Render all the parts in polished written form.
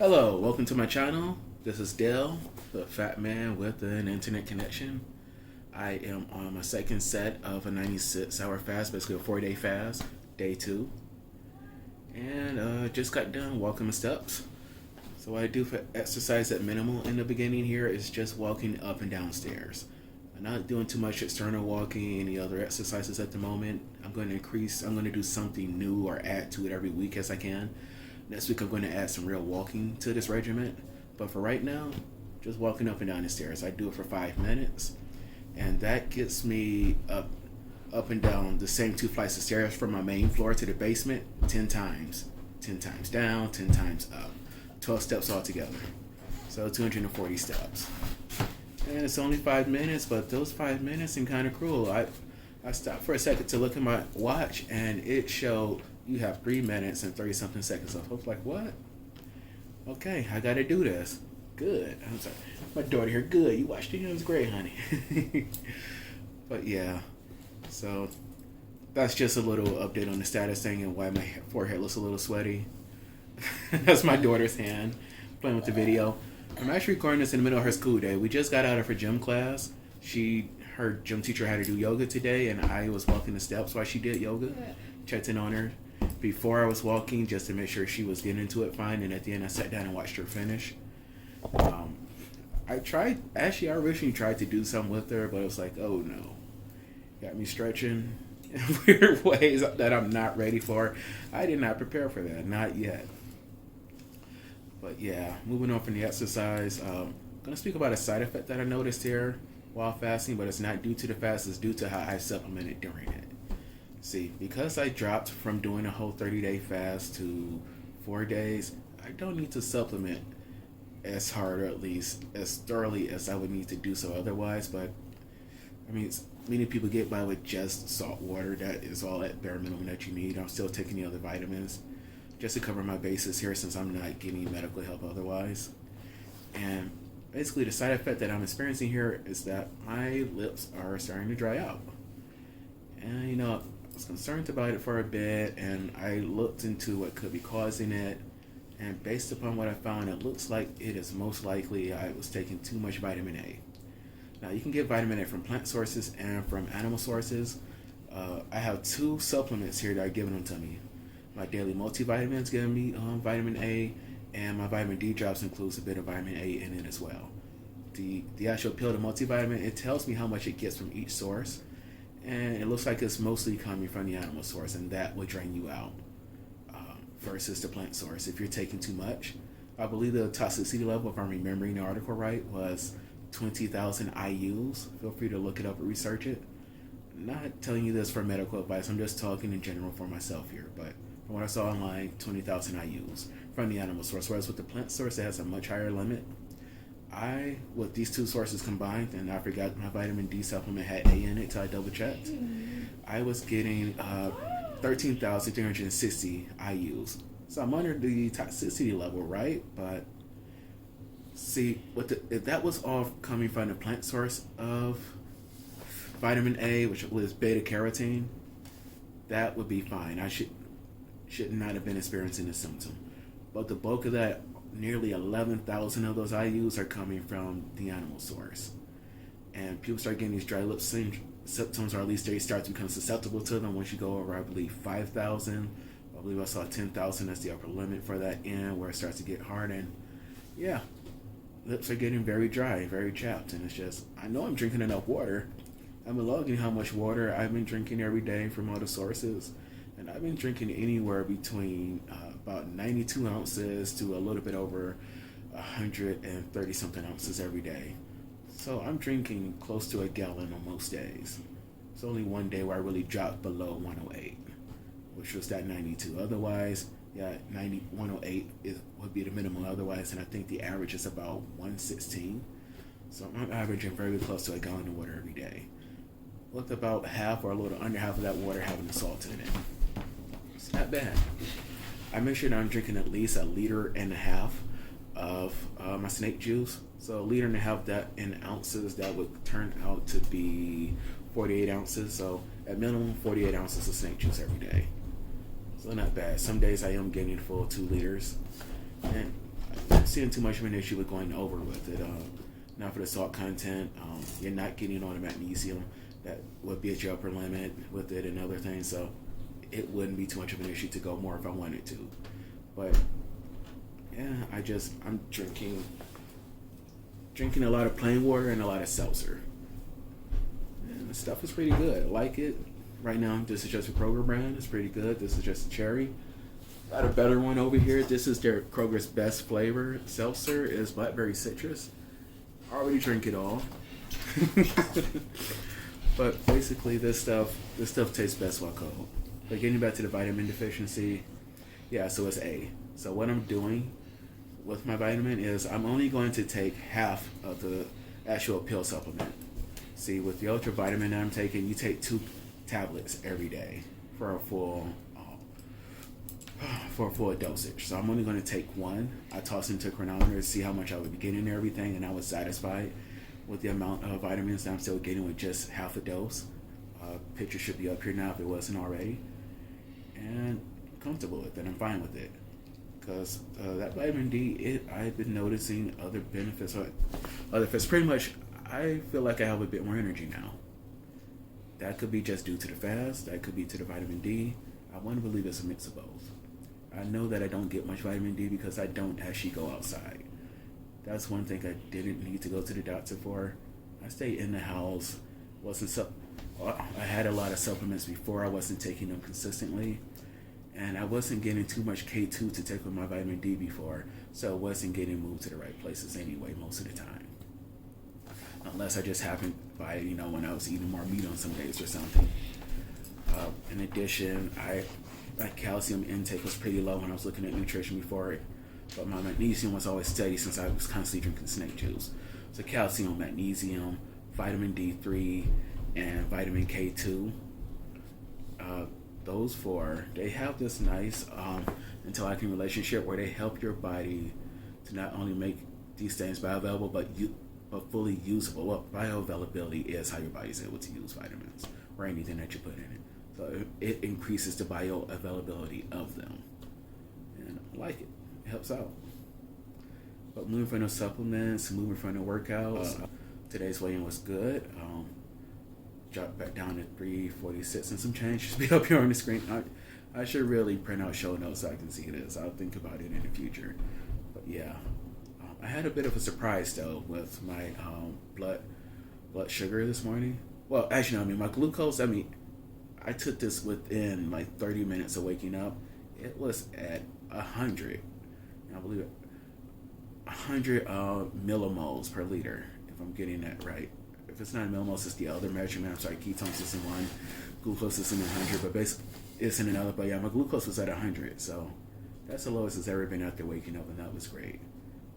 Hello, welcome to my channel. This is Dale, the fat man with an internet connection. I am on my second set of a 96-hour fast, basically a 4-day fast, day 2. And just got done walking my steps. So what I do for exercise at minimal in the beginning here is just walking up and down stairs. I'm not doing too much external walking, any other exercises at the moment. I'm going to do something new or add to it every week as I can. Next week I'm going to add some real walking to this regimen. But for right now, just walking up and down the stairs. I do it for 5 minutes. And that gets me up and down the same 2 flights of stairs from my main floor to the basement 10 times. 10 times down, 10 times up. 12 steps altogether. So 240 steps. And it's only 5 minutes, but those 5 minutes seem kind of cruel. I stopped for a second to look at my watch, and it showed you have 3 minutes and 30 something seconds left. I was like, what? Okay, I gotta do this. Good. I'm sorry. My daughter here, good. You watched the hymns, great, honey. But yeah, so that's just a little update on the status thing and why my forehead looks a little sweaty. That's my daughter's hand playing with the video. I'm actually recording this in the middle of her school day. We just got out of her gym class. Her gym teacher had her do yoga today, and I was walking the steps while she did yoga. Checked in on her before I was walking just to make sure she was getting into it fine, and at the end I sat down and watched her finish. I originally tried to do something with her, but it was like, oh no. Got me stretching in weird ways that I'm not ready for. I did not prepare for that, not yet. But yeah, moving on from the exercise, I'm going to speak about a side effect that I noticed here while fasting, but it's not due to the fast, it's due to how I supplemented during it. See, because I dropped from doing a whole 30-day fast to 4 days, I don't need to supplement as hard, or at least as thoroughly as I would need to do so otherwise. But I mean, many people get by with just salt water. That is all at bare minimum that you need. I'm still taking the other vitamins just to cover my bases here, since I'm not getting medical help otherwise. And basically the side effect that I'm experiencing here is that my lips are starting to dry out. And I was concerned about it for a bit, and I looked into what could be causing it. And based upon what I found, it looks like it is most likely I was taking too much vitamin A. Now, you can get vitamin A from plant sources and from animal sources. I have 2 supplements here that are giving them to me. My daily multivitamins giving me vitamin A, and my vitamin D drops includes a bit of vitamin A in it as well. The actual pill, the multivitamin, it tells me how much it gets from each source, and it looks like it's mostly coming from the animal source, and that would drain you out versus the plant source if you're taking too much. I believe the toxicity level, if I'm remembering the article right, was 20,000 IUs. Feel free to look it up or research it. I'm not telling you this for medical advice, I'm just talking in general for myself here, but from what I saw online, 20,000 IUs from the animal source, whereas with the plant source it has a much higher limit. With these 2 sources combined, and I forgot my vitamin D supplement had A in it till I double checked, I was getting 13,360 IUs. So I'm under the toxicity level, right? But see, if that was all coming from the plant source of vitamin A, which was beta carotene, that would be fine. I should not have been experiencing this symptom. But the bulk of that, nearly 11,000 of those IUs are coming from the animal source. And people start getting these dry lip symptoms, or at least they start to become susceptible to them once you go over, I believe, 5,000. I believe I saw 10,000 as the upper limit for that end, where it starts to get hard. And yeah, lips are getting very dry, very chapped. And it's just, I know I'm drinking enough water. I've been logging how much water I've been drinking every day from other sources. And I've been drinking anywhere between about 92 ounces to a little bit over 130 something ounces every day. So I'm drinking close to a gallon on most days. It's only one day where I really dropped below 108, which was that 92. Otherwise, yeah, 108 would be the minimum otherwise, and I think the average is about 116. So I'm averaging very close to a gallon of water every day, with about half or a little under half of that water having the salt in it. It's not bad. I make sure that I'm drinking at least 1.5 liters of my snake juice. So 1.5 liters that in ounces, that would turn out to be 48 ounces. So at minimum, 48 ounces of snake juice every day. So not bad. Some days I am getting full 2 liters. And seeing too much of an issue with going over with it. Not for the salt content. You're not getting all the magnesium that would be at your upper limit with it and other things. So it wouldn't be too much of an issue to go more if I wanted to. But yeah, I'm drinking a lot of plain water and a lot of seltzer. And the stuff is pretty good. I like it. Right now, this is just a Kroger brand. It's pretty good. This is just a cherry. Got a better one over here. This is their Kroger's best flavor. Seltzer is blackberry citrus. I already drink it all. But basically, this stuff tastes best while cold. But getting back to the vitamin deficiency, yeah, so it's A. So what I'm doing with my vitamin is I'm only going to take half of the actual pill supplement. See, with the ultra vitamin that I'm taking, you take 2 tablets every day for a full dosage. So I'm only going to take 1. I toss into a chronometer to see how much I would be getting and everything, and I was satisfied with the amount of vitamins that I'm still getting with just half a dose. Picture should be up here now if it wasn't already, and comfortable with it. I'm fine with it because that vitamin D, I've been noticing other benefits. Pretty much, I feel like I have a bit more energy now. That could be just due to the fast. That could be to the vitamin D. I want to believe it's a mix of both. I know that I don't get much vitamin D because I don't actually go outside. That's one thing I didn't need to go to the doctor for. I stay in the house. I had a lot of supplements before. I wasn't taking them consistently. And I wasn't getting too much K2 to take with my vitamin D before. So it wasn't getting moved to the right places anyway most of the time. Unless I just happened by, when I was eating more meat on some days or something. In addition, my calcium intake was pretty low when I was looking at nutrition before it. But my magnesium was always steady since I was constantly drinking snake juice. So calcium, magnesium, vitamin D3, and vitamin K2. Those 4, they have this nice interlocking relationship where they help your body to not only make these things bioavailable, but fully usable. Well, bioavailability is how your body's able to use vitamins or anything that you put in it. So it increases the bioavailability of them. And I like it. It helps out. But moving from the supplements, moving from the workouts, today's weigh-in was good. Dropped back down to 346 and some change. Just be up here on the screen. I should really print out show notes so I can see this. I'll think about it in the future. But yeah. I had a bit of a surprise though with my blood sugar this morning. Well, actually, my glucose. I took this within like 30 minutes of waking up. It was at 100. I believe 100 millimoles per liter. If I'm getting that right. If it's not millimoles, it's the other measurement. I'm sorry, ketones is in 1, glucose is in 100, but basically it's in another. But yeah, my glucose was at 100, so that's the lowest it's ever been after waking up, and that was great.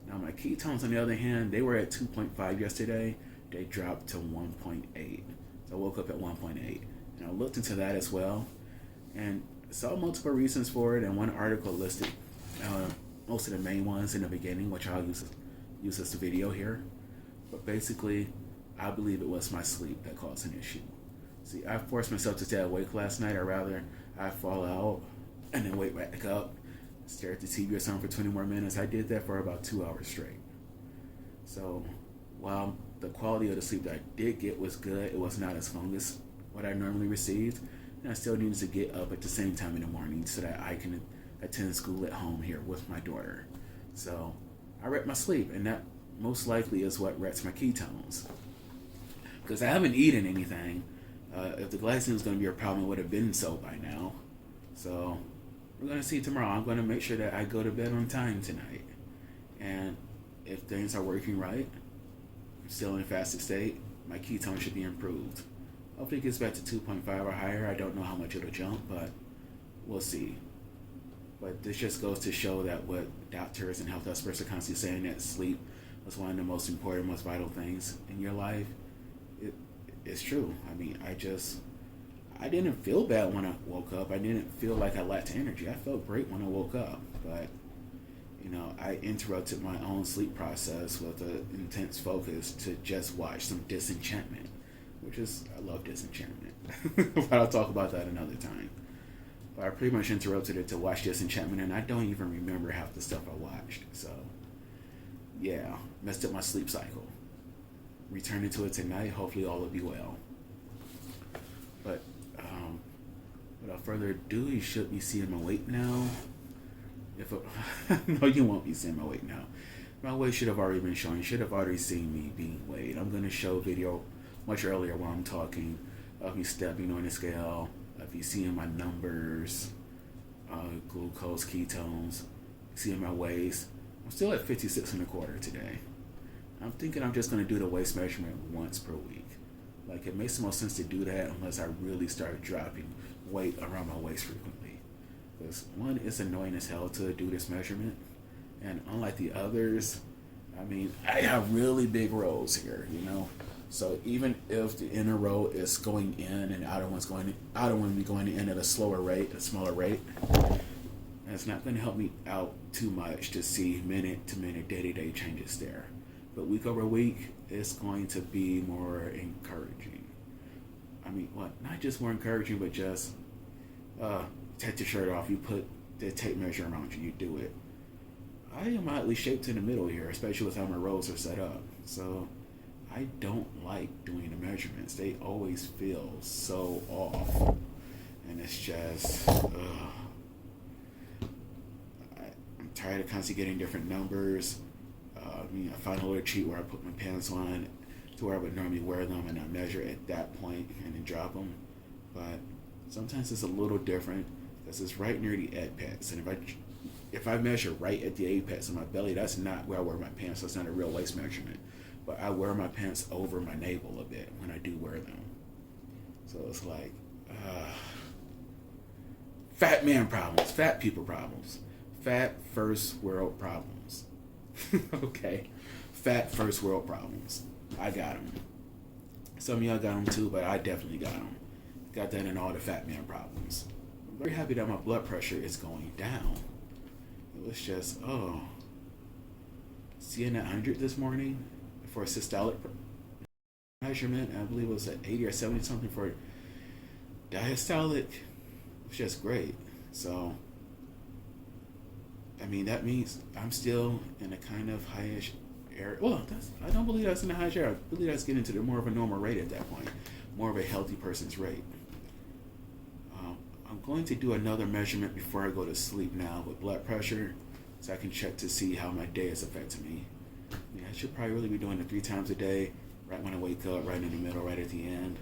Now my ketones, on the other hand, they were at 2.5 yesterday. They dropped to 1.8. So I woke up at 1.8. And I looked into that as well and saw multiple reasons for it. And one article listed most of the main ones in the beginning, which I'll use as the video here. But basically, I believe it was my sleep that caused an issue. See, I forced myself to stay awake last night, or rather, I fall out and then wake back up, stare at the TV or something for 20 more minutes. I did that for about 2 hours straight. So while the quality of the sleep that I did get was good, it was not as long as what I normally received. And I still needed to get up at the same time in the morning so that I can attend school at home here with my daughter. So I wrecked my sleep, and that most likely is what wrecks my ketones. Because I haven't eaten anything. If the glycine was going to be a problem, it would have been so by now. So we're going to see tomorrow. I'm going to make sure that I go to bed on time tonight. And if things are working right, I'm still in a fasted state, my ketone should be improved. Hopefully it gets back to 2.5 or higher. I don't know how much it'll jump, but we'll see. But this just goes to show that what doctors and health experts are constantly saying, that sleep was one of the most important, most vital things in your life. It's true. I didn't feel bad when I woke up. I didn't feel like I lacked energy. I felt great when I woke up. But, I interrupted my own sleep process with an intense focus to just watch some Disenchantment, I love Disenchantment. But I'll talk about that another time. But I pretty much interrupted it to watch Disenchantment, and I don't even remember half the stuff I watched. So yeah, messed up my sleep cycle. Returning to it tonight. Hopefully all will be well. But without further ado, you should be seeing my weight now. No, you won't be seeing my weight now. My weight should have already been shown. You should have already seen me being weighed. I'm gonna show video much earlier while I'm talking of me stepping on the scale, of you seeing my numbers, glucose, ketones, seeing my waist. I'm still at 56 and a quarter today. I'm thinking I'm just gonna do the waist measurement once per week. Like, it makes the most sense to do that unless I really start dropping weight around my waist frequently. Because one, it's annoying as hell to do this measurement, and unlike the others, I mean, I have really big rows here, you know. So even if the inner row is going in and the outer one's going, outer one be going in at a slower rate, a smaller rate, it's not going to help me out too much to see minute to minute, day to day changes there. But week over week, it's going to be more encouraging. I mean, what? Not just more encouraging, but just take the shirt off. You put the tape measure around you. You do it. I am oddly shaped in the middle here, especially with how my rows are set up. So I don't like doing the measurements. They always feel so off, and it's just. I'm tired of constantly getting different numbers. I found a little cheat where I put my pants on to where I would normally wear them and I measure at that point and then drop them. But sometimes it's a little different because it's right near the apex. And if I measure right at the apex of my belly, that's not where I wear my pants. That's not a real waist measurement. But I wear my pants over my navel a bit when I do wear them. So it's like, fat man problems, fat people problems, fat first world problems. Okay, fat first world problems. I got them. Some of y'all got them too, but I definitely got them. Got that in all the fat man problems. I'm very happy that my blood pressure is going down. It was just, seeing that 100 this morning for a systolic measurement. I believe it was at 80 or 70 something for diastolic. It was just great. So, I mean, that means I'm still in a kind of highish area. Well, I don't believe that's in the highish area. I believe that's getting to more of a normal rate at that point. More of a healthy person's rate. I'm going to do another measurement before I go to sleep now with blood pressure, so I can check to see how my day is affecting me. I should probably really be doing it 3 times a day, right when I wake up, right in the middle, right at the end.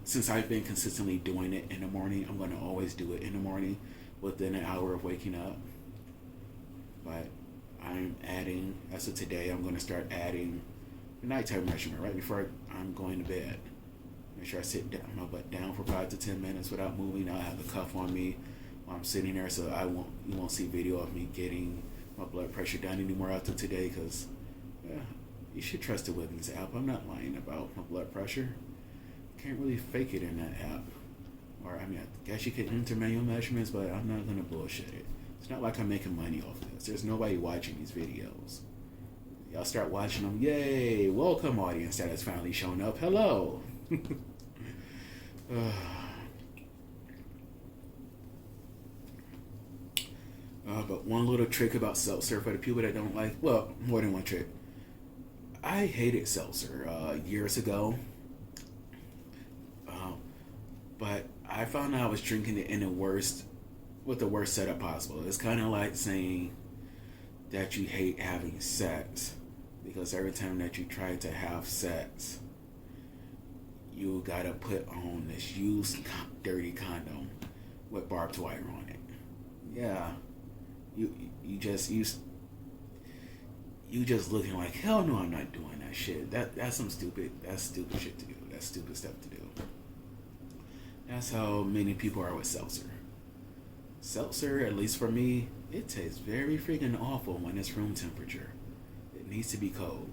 Since I've been consistently doing it in the morning, I'm going to always do it in the morning within an hour of waking up. But I'm adding, as of today, I'm going to start adding the nighttime measurement right before I'm going to bed. Make sure I sit down, my butt down for 5 to 10 minutes without moving. I'll have the cuff on me while I'm sitting there, so you won't see video of me getting my blood pressure down anymore after today, because you should trust the Withings app. I'm not lying about my blood pressure. Can't really fake it in that app. Or, I mean, I guess you could enter manual measurements, but I'm not going to bullshit it. It's not like I'm making money off this. There's nobody watching these videos. Y'all start watching them. Yay! Welcome, audience that has finally shown up. Hello! But one little trick about Seltzer for the people that don't like, well, more than one trick. I hated Seltzer years ago. But I found out I was drinking it with the worst setup possible. It's kind of like saying that you hate having sex, because every time that you try to have sex, you gotta put on this used dirty condom with barbed wire on it. Yeah, you just looking like, hell no, I'm not doing that shit. That's stupid shit to do. That's stupid stuff to do. That's how many people are with Seltzer. Seltzer, at least for me, it tastes very freaking awful when it's room temperature. It needs to be cold.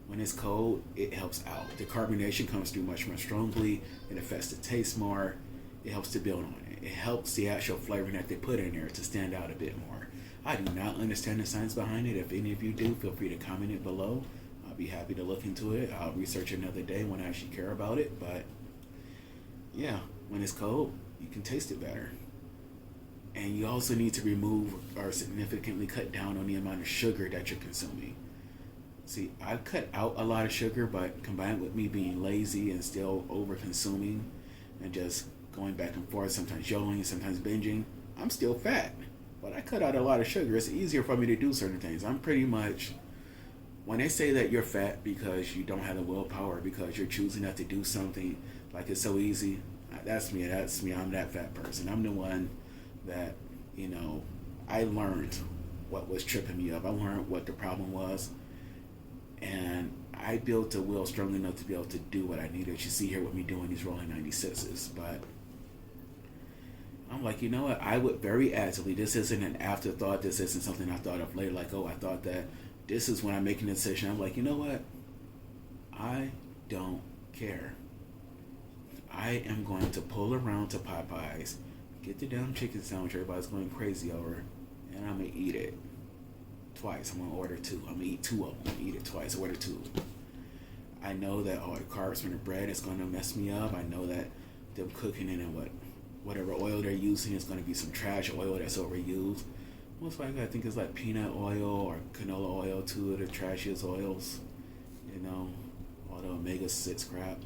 When it's cold, it helps out. The carbonation comes through much more strongly. It affects the taste more. It helps to build on it. It helps the actual flavoring that they put in there to stand out a bit more. I do not understand the science behind it. If any of you do, feel free to comment it below. I'll be happy to look into it. I'll research it another day when I actually care about it. But yeah, when it's cold, you can taste it better. And you also need to remove or significantly cut down on the amount of sugar that you're consuming. See, I cut out a lot of sugar, but combined with me being lazy and still over consuming and just going back and forth, sometimes YOLOing, sometimes binging, I'm still fat. But I cut out a lot of sugar. It's easier for me to do certain things. I'm pretty much, when they say that you're fat because you don't have the willpower, because you're choosing not to do something, like it's so easy, that's me. That's me. I'm that fat person. I'm the one that, I learned what was tripping me up. I learned what the problem was. And I built a will strong enough to be able to do what I needed. You see here with me doing these rolling 96s. But I'm like, you know what? I would very actively, this isn't an afterthought. This isn't something I thought of later. Like, oh, I thought that. This is when I'm making a decision. I'm like, you know what? I don't care. I am going to pull around to Popeyes, get the damn chicken sandwich everybody's going crazy over, and I'm going to eat it twice. I'm going to order two. I'm going to eat two of them. I'm going to eat it twice. Order two. I know that all the carbs from the bread is going to mess me up. I know that them cooking it in whatever oil they're using is going to be some trash oil that's overused. Most likely, I think it's like peanut oil or canola oil, two of the trashiest oils. All the omega-6 crap.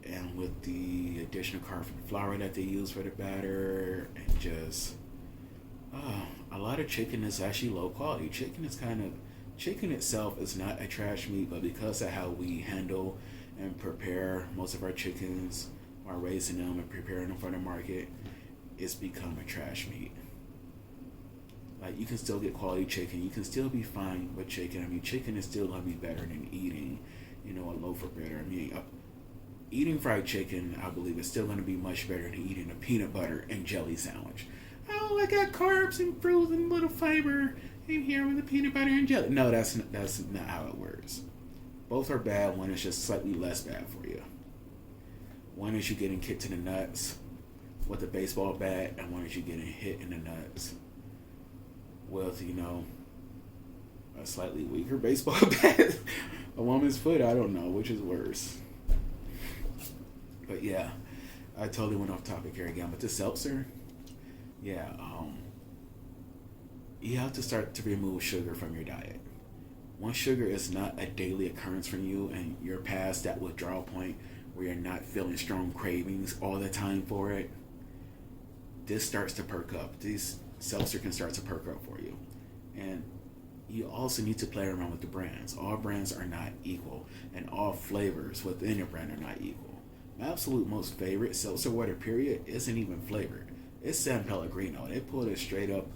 And with the additional carb from flour that they use for the batter, and just a lot of chicken is actually low quality. Chicken itself is not a trash meat, but because of how we handle and prepare most of our chickens while raising them and preparing them for the market, it's become a trash meat. Like, you can still get quality chicken. You can still be fine with chicken. I mean, chicken is still going to be better than eating, a loaf of bread. Eating fried chicken, I believe, is still going to be much better than eating a peanut butter and jelly sandwich. Oh, I got carbs and fruit and little fiber in here with the peanut butter and jelly. No, that's not how it works. Both are bad. One is just slightly less bad for you. One is you getting kicked in the nuts with a baseball bat, and one is you getting hit in the nuts with, a slightly weaker baseball bat. A woman's foot, I don't know, which is worse. But yeah, I totally went off topic here again. But the seltzer, yeah, you have to start to remove sugar from your diet. Once sugar is not a daily occurrence for you and you're past that withdrawal point where you're not feeling strong cravings all the time for it, this starts to perk up. This seltzer can start to perk up for you. And you also need to play around with the brands. All brands are not equal, and all flavors within a brand are not equal. My absolute most favorite seltzer water, period, isn't even flavored. It's San Pellegrino. They pulled it straight up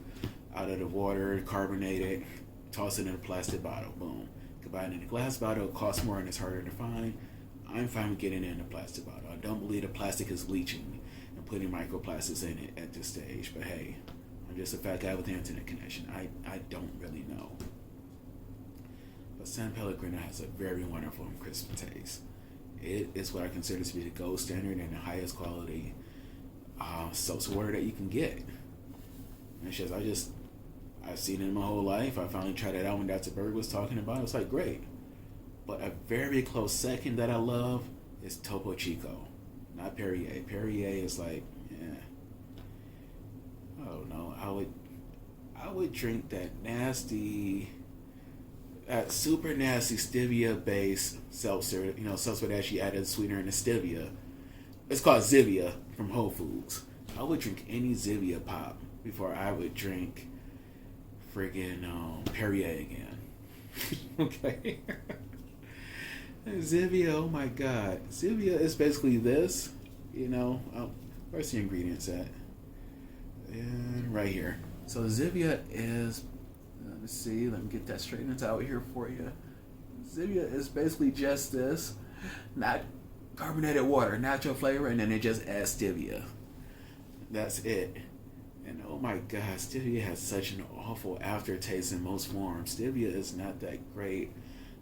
out of the water, carbonated, toss it in a plastic bottle. Boom. Combine it in a glass bottle, it costs more and it's harder to find. I'm fine with getting it in a plastic bottle. I don't believe the plastic is bleaching and putting microplastics in it at this stage. But hey, I'm just a fat guy with the internet connection. I don't really know. But San Pellegrino has a very wonderful and crisp taste. It is what I consider to be the gold standard and the highest quality seltzer water that you can get. And it's just, I've seen it in my whole life. I finally tried it out when Dr. Berg was talking about it. It's like, great. But a very close second that I love is Topo Chico, not Perrier. Perrier is like, I don't know. I would drink that super nasty stevia-based seltzer. Seltzer that actually added sweetener and stevia. It's called Zivia from Whole Foods. I would drink any Zivia pop before I would drink friggin' Perrier again. Okay. Zivia, oh my god. Zivia is basically this, where's the ingredients at? And right here. So Zivia is, let me get that straightened out here for you. Zivia is basically just this, not carbonated water, natural flavor, and then it just adds stevia. That's it. And oh my god, stevia has such an awful aftertaste in most forms. Stevia is not that great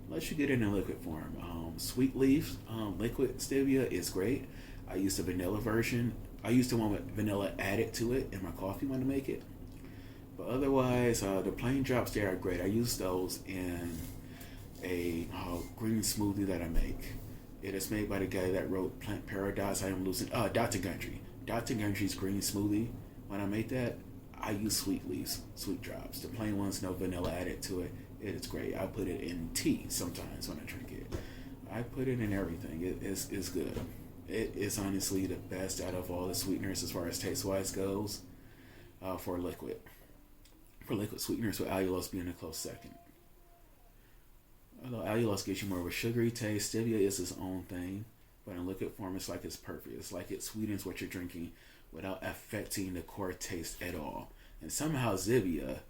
unless you get it in liquid form. Sweet leaf liquid stevia is great. I use the vanilla version. I use the one with vanilla added to it in my coffee when I make it. But otherwise, the plain drops there are great. I use those in a green smoothie that I make. It is made by the guy that wrote Plant Paradise. I am losing. Dr. Gundry. Dr. Gundry's green smoothie when I make that, I use sweet leaves, sweet drops. The plain ones, no vanilla added to it. It is great. I put it in tea sometimes when I drink it. I put it in everything. It's good. It is honestly the best out of all the sweeteners as far as taste wise goes for liquid. For liquid sweeteners, with allulose being a close second. Although allulose gives you more of a sugary taste, stevia is its own thing. But in liquid form, it's like it's perfect. It's like it sweetens what you're drinking without affecting the core taste at all. And somehow Zevia,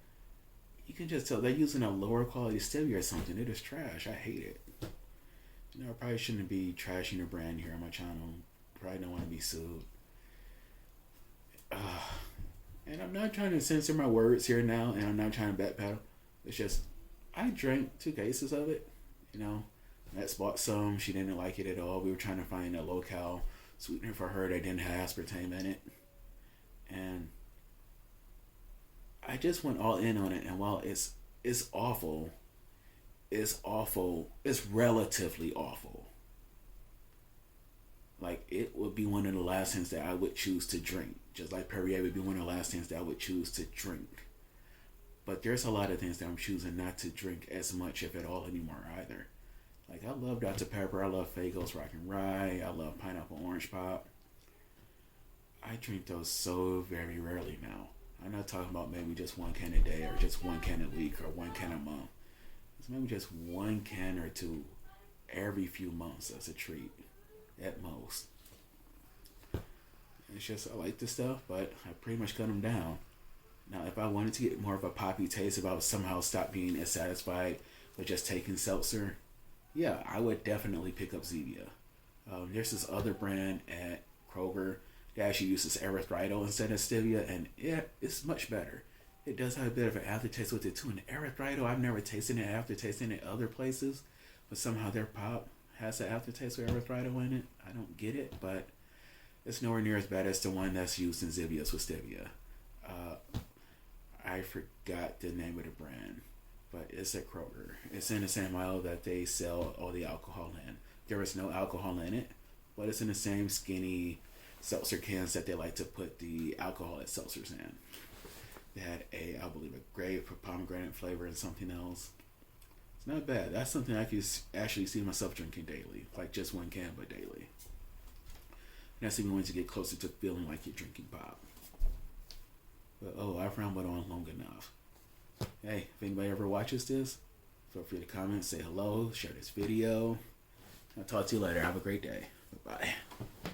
you can just tell they're using a lower quality stevia or something. It is trash. I hate it. You know, I probably shouldn't be trashing a brand here on my channel. Probably don't want to be sued. And I'm not trying to censor my words here now, and I'm not trying to backpedal. It's just, I drank 2 cases of it. You know, Matt's bought some. She didn't like it at all. We were trying to find a low-cal sweetener for her that didn't have aspartame in it. And I just went all in on it. And while it's awful, it's awful. It's relatively awful. Like, it would be one of the last things that I would choose to drink. Just like Perrier would be one of the last things that I would choose to drink. But there's a lot of things that I'm choosing not to drink as much, if at all, anymore either. Like, I love Dr. Pepper. I love Fagos Rock and Rye. I love Pineapple Orange Pop. I drink those so very rarely now. I'm not talking about maybe just 1 can a day or just 1 can a week or 1 can a month. It's maybe just 1 can or 2 every few months as a treat at most. It's just, I like this stuff, but I pretty much cut them down. Now, if I wanted to get more of a poppy taste, if I would somehow stop being as satisfied with just taking Seltzer, yeah, I would definitely pick up Zevia. There's this other brand at Kroger that actually uses erythritol instead of stevia, and yeah, it's much better. It does have a bit of an aftertaste with it too. And erythritol, I've never tasted it after tasting it other places, but somehow their pop has an aftertaste with erythritol in it. I don't get it, but it's nowhere near as bad as the one that's used in Zevia's with stevia. I forgot the name of the brand, but it's at Kroger. It's in the same aisle that they sell all the alcohol in. There is no alcohol in it, but it's in the same skinny seltzer cans that they like to put the alcohol at seltzers in. They had I believe, a grape, pomegranate flavor, and something else. It's not bad. That's something I could actually see myself drinking daily, like just 1 can, but daily. And that's even when to get closer to feeling like you're drinking pop. But I've rambled on long enough. Hey, if anybody ever watches this, feel free to comment, say hello, share this video. I'll talk to you later. Have a great day. Bye-bye.